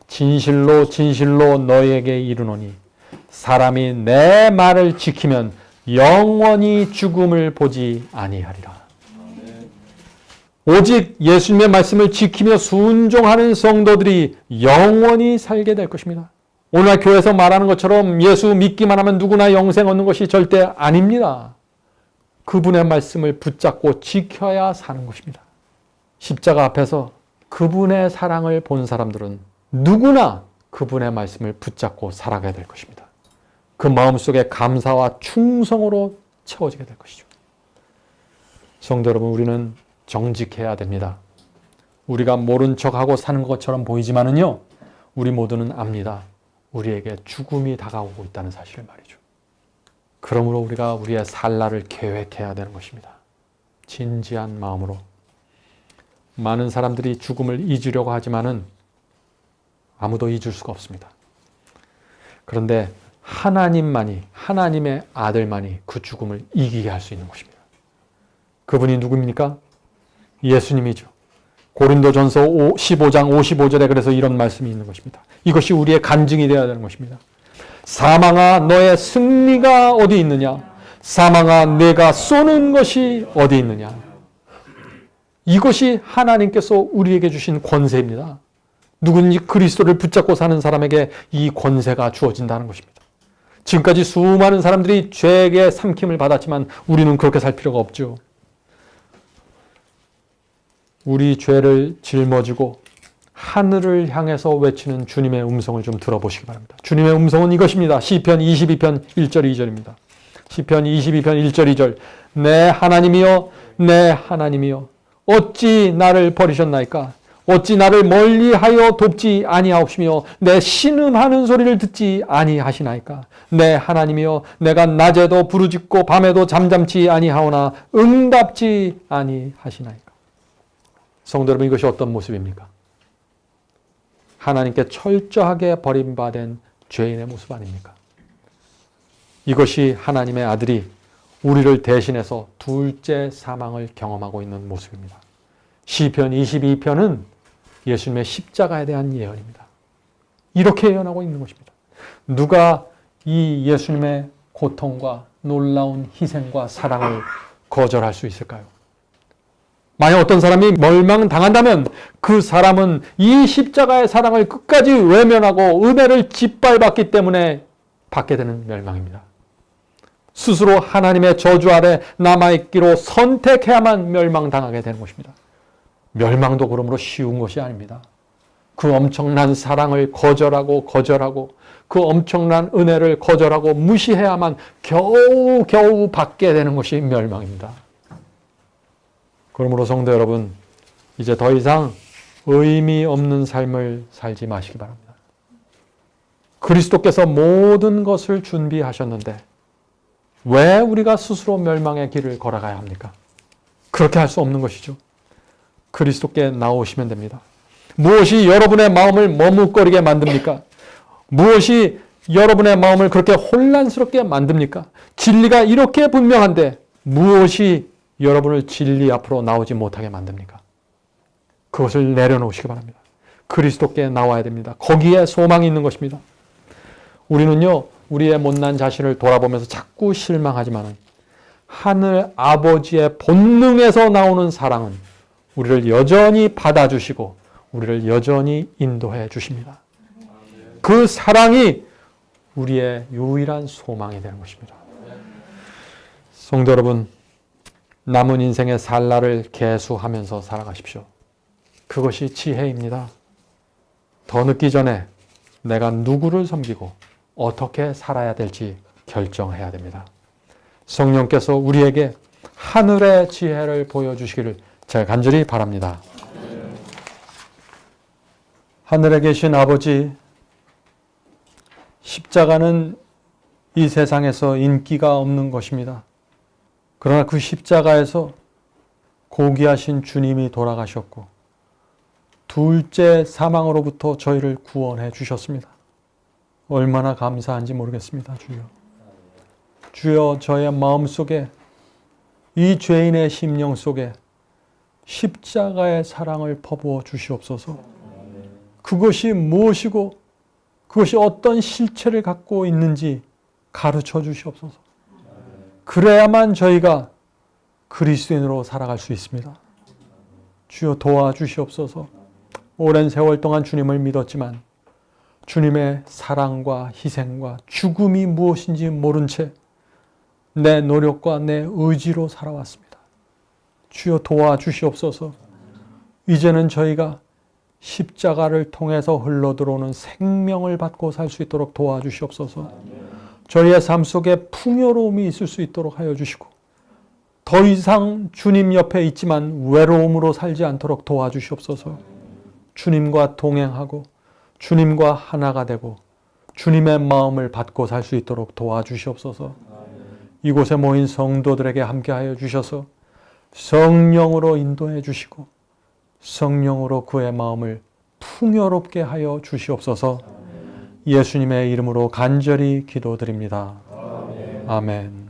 진실로 진실로 너희에게 이르노니 사람이 내 말을 지키면 영원히 죽음을 보지 아니하리라. 오직 예수님의 말씀을 지키며 순종하는 성도들이 영원히 살게 될 것입니다. 오늘 교회에서 말하는 것처럼 예수 믿기만 하면 누구나 영생 얻는 것이 절대 아닙니다. 그분의 말씀을 붙잡고 지켜야 사는 것입니다. 십자가 앞에서 그분의 사랑을 본 사람들은 누구나 그분의 말씀을 붙잡고 살아가야 될 것입니다. 그 마음속에 감사와 충성으로 채워지게 될 것이죠. 성도 여러분, 우리는 정직해야 됩니다. 우리가 모른 척하고 사는 것처럼 보이지만은요, 우리 모두는 압니다. 우리에게 죽음이 다가오고 있다는 사실을 말이죠. 그러므로 우리가 우리의 살날을 계획해야 되는 것입니다. 진지한 마음으로. 많은 사람들이 죽음을 잊으려고 하지만은 아무도 잊을 수가 없습니다. 그런데 하나님만이, 하나님의 아들만이 그 죽음을 이기게 할 수 있는 것입니다. 그분이 누굽니까? 예수님이죠. 고린도전서 15장 55절에 그래서 이런 말씀이 있는 것입니다. 이것이 우리의 간증이 되어야 되는 것입니다. 사망아 너의 승리가 어디 있느냐? 사망아 내가 쏘는 것이 어디 있느냐? 이것이 하나님께서 우리에게 주신 권세입니다. 누군지 그리스도를 붙잡고 사는 사람에게 이 권세가 주어진다는 것입니다. 지금까지 수많은 사람들이 죄에게 삼킴을 받았지만 우리는 그렇게 살 필요가 없죠. 우리 죄를 짊어지고 하늘을 향해서 외치는 주님의 음성을 좀 들어보시기 바랍니다. 주님의 음성은 이것입니다. 시편 22편 1절 2절입니다. 시편 22편 1절 2절. 내 하나님이여 내 하나님이여 어찌 나를 버리셨나이까? 어찌 나를 멀리하여 돕지 아니하옵시며 내 신음하는 소리를 듣지 아니하시나이까? 내 하나님이여 내가 낮에도 부르짖고 밤에도 잠잠치 아니하오나 응답지 아니하시나이까? 성도 여러분, 이것이 어떤 모습입니까? 하나님께 철저하게 버림받은 죄인의 모습 아닙니까? 이것이 하나님의 아들이 우리를 대신해서 둘째 사망을 경험하고 있는 모습입니다. 시편 22편은 예수님의 십자가에 대한 예언입니다. 이렇게 예언하고 있는 것입니다. 누가 이 예수님의 고통과 놀라운 희생과 사랑을 거절할 수 있을까요? 만약 어떤 사람이 멸망당한다면 그 사람은 이 십자가의 사랑을 끝까지 외면하고 은혜를 짓밟았기 때문에 받게 되는 멸망입니다. 스스로 하나님의 저주 아래 남아있기로 선택해야만 멸망당하게 되는 것입니다. 멸망도 그러므로 쉬운 것이 아닙니다. 그 엄청난 사랑을 거절하고 그 엄청난 은혜를 거절하고 무시해야만 겨우 받게 되는 것이 멸망입니다. 그러므로 성도 여러분, 이제 더 이상 의미 없는 삶을 살지 마시기 바랍니다. 그리스도께서 모든 것을 준비하셨는데 왜 우리가 스스로 멸망의 길을 걸어가야 합니까? 그렇게 할 수 없는 것이죠. 그리스도께 나오시면 됩니다. 무엇이 여러분의 마음을 머뭇거리게 만듭니까? 무엇이 여러분의 마음을 그렇게 혼란스럽게 만듭니까? 진리가 이렇게 분명한데 무엇이 여러분을 진리 앞으로 나오지 못하게 만듭니까? 그것을 내려놓으시기 바랍니다. 그리스도께 나와야 됩니다. 거기에 소망이 있는 것입니다. 우리는요, 우리의 못난 자신을 돌아보면서 자꾸 실망하지만 하늘 아버지의 본능에서 나오는 사랑은 우리를 여전히 받아주시고 우리를 여전히 인도해 주십니다. 그 사랑이 우리의 유일한 소망이 되는 것입니다. 성도 여러분, 남은 인생의 살날을 계수하면서 살아가십시오. 그것이 지혜입니다. 더 늦기 전에 내가 누구를 섬기고 어떻게 살아야 될지 결정해야 됩니다. 성령께서 우리에게 하늘의 지혜를 보여주시기를 제가 간절히 바랍니다. 하늘에 계신 아버지, 십자가는 이 세상에서 인기가 없는 것입니다. 그러나 그 십자가에서 고귀하신 주님이 돌아가셨고 둘째 사망으로부터 저희를 구원해 주셨습니다. 얼마나 감사한지 모르겠습니다. 주여. 주여, 저의 마음속에 이 죄인의 심령 속에 십자가의 사랑을 퍼부어 주시옵소서. 그것이 무엇이고 그것이 어떤 실체를 갖고 있는지 가르쳐 주시옵소서. 그래야만 저희가 그리스도인으로 살아갈 수 있습니다. 주여, 도와주시옵소서. 오랜 세월 동안 주님을 믿었지만 주님의 사랑과 희생과 죽음이 무엇인지 모른 채 내 노력과 내 의지로 살아왔습니다. 주여, 도와주시옵소서. 이제는 저희가 십자가를 통해서 흘러들어오는 생명을 받고 살 수 있도록 도와주시옵소서. 저희의 삶 속에 풍요로움이 있을 수 있도록 하여 주시고 더 이상 주님 옆에 있지만 외로움으로 살지 않도록 도와주시옵소서. 주님과 동행하고 주님과 하나가 되고 주님의 마음을 받고 살 수 있도록 도와주시옵소서. 이곳에 모인 성도들에게 함께하여 주셔서 성령으로 인도해 주시고 성령으로 그의 마음을 풍요롭게 하여 주시옵소서. 예수님의 이름으로 간절히 기도드립니다. 아멘.